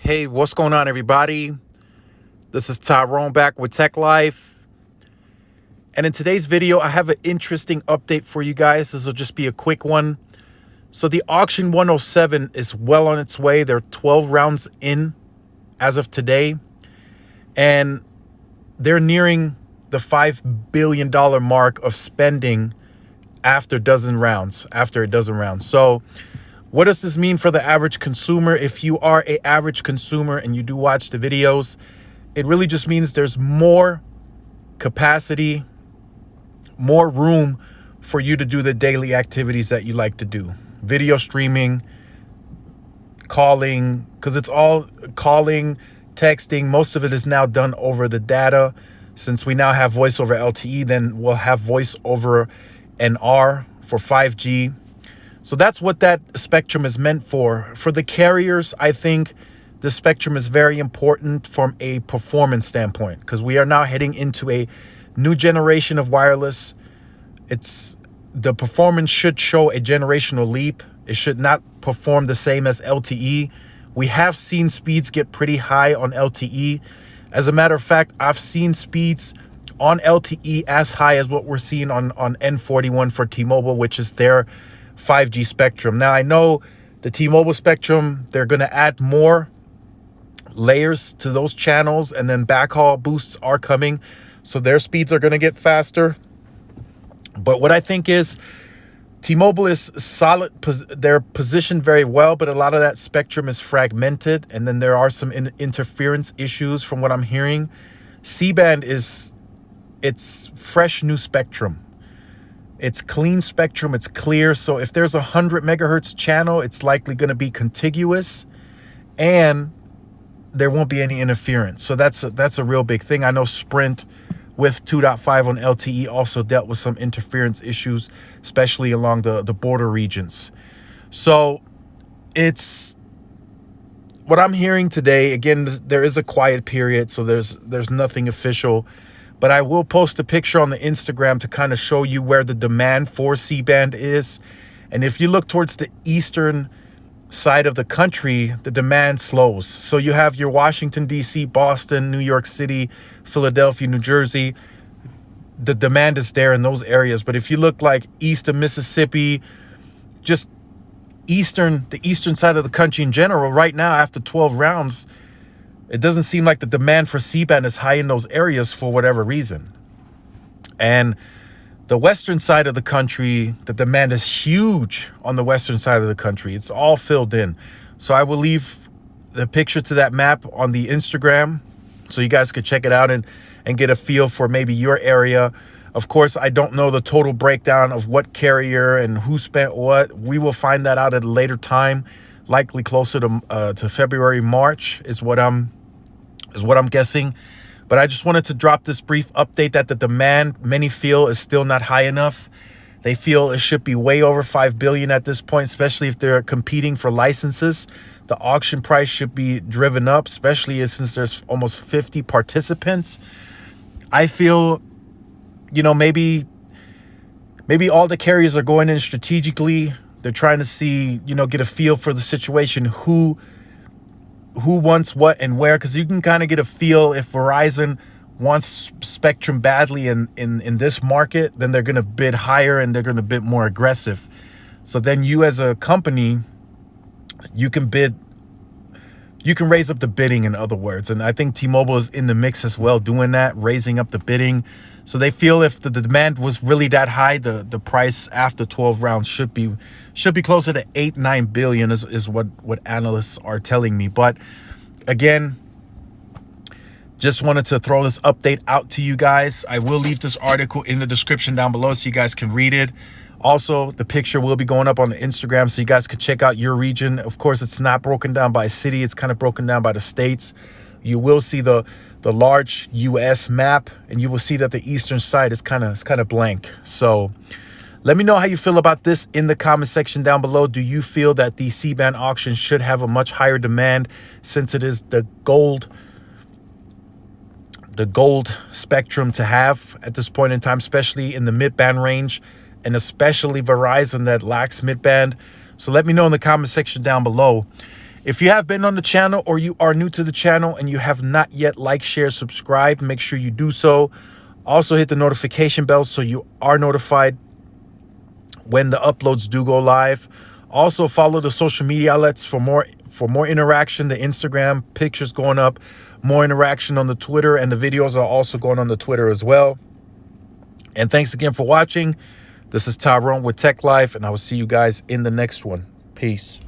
Hey, what's going on, everybody? This is Tyrone back with Tech Life. And in today's video, I have an interesting update for you guys. This will just be a quick one. So the auction 107 is well on its way. They're 12 rounds in as of today. And they're nearing the $5 billion mark of spending after a dozen rounds. So what does this mean for the average consumer? If you are an average consumer and you do watch the videos, it really just means there's more capacity, more room for you to do the daily activities that you like to do. Video streaming, calling, because it's all calling, texting. Most of it is now done over the data. Since we now have voice over LTE, then we'll have voice over NR for 5G. So that's what that spectrum is meant for. For the carriers, I think the spectrum is very important from a performance standpoint because we are now heading into a new generation of wireless. The performance should show a generational leap. It should not perform the same as LTE. We have seen speeds get pretty high on LTE. As a matter of fact, I've seen speeds on LTE as high as what we're seeing on N41 for T-Mobile, which is their 5G spectrum. Now, I know the T-Mobile spectrum, they're going to add more layers to those channels, and then backhaul boosts are coming. So their speeds are going to get faster. But what I think is T-Mobile is solid. They're positioned very well, but a lot of that spectrum is fragmented. And then there are some interference issues from what I'm hearing. C-band it's fresh new spectrum. It's clean spectrum, it's clear. So if there's a 100 megahertz channel, it's likely going to be contiguous and there won't be any interference. So that's a real big thing. I know Sprint with 2.5 on LTE also dealt with some interference issues, especially along the border regions. So it's what I'm hearing today. Again, there is a quiet period, so there's nothing official. But I will post a picture on the Instagram to kind of show you where the demand for C-band is. And if you look towards the eastern side of the country, the demand slows. So you have your Washington, D.C., Boston, New York City, Philadelphia, New Jersey. The demand is there in those areas. But if you look like east of Mississippi, just the eastern side of the country in general, right now after 12 rounds, it doesn't seem like the demand for C-band is high in those areas for whatever reason. And the western side of the country, the demand is huge on the western side of the country. It's all filled in. So I will leave the picture to that map on the Instagram so you guys could check it out and get a feel for maybe your area. Of course, I don't know the total breakdown of what carrier and who spent what. We will find that out at a later time, likely closer to February, March is what I'm guessing. But I just wanted to drop this brief update that the demand, many feel, is still not high enough. They feel it should be way over $5 billion at this point, especially if they're competing for licenses. The auction price should be driven up, especially since there's almost 50 participants. I feel, maybe all the carriers are going in strategically. They're trying to see, get a feel for the situation, who wants what and where, because you can kind of get a feel if Verizon wants spectrum badly in this market, then they're going to bid higher and they're going to bid more aggressive. So then you as a company, you can raise up the bidding, in other words. And I think T-Mobile is in the mix as well, doing that, raising up the bidding. So they feel if the demand was really that high, the price after 12 rounds should be closer to $8-9 billion is what analysts are telling me. But again, just wanted to throw this update out to you guys. I will leave this article in the description down below so you guys can read it. Also, the picture will be going up on the Instagram so you guys can check out your region. Of course, it's not broken down by city. It's kind of broken down by the states. You will see the large U.S. map, and you will see that the eastern side is kind of blank. So let me know how you feel about this in the comment section down below. Do you feel that the C-band auction should have a much higher demand since it is the gold spectrum to have at this point in time, especially in the mid-band range, and especially Verizon that lacks mid-band? So let me know in the comment section down below. If you have been on the channel or you are new to the channel and you have not yet liked, share, subscribed, make sure you do so. Also hit the notification bell so you are notified when the uploads do go live. Also follow the social media outlets for more interaction. The Instagram pictures going up, more interaction on the Twitter, and the videos are also going on the Twitter as well. And thanks again for watching. This is Tyrone with Tech Life, and I will see you guys in the next one. Peace.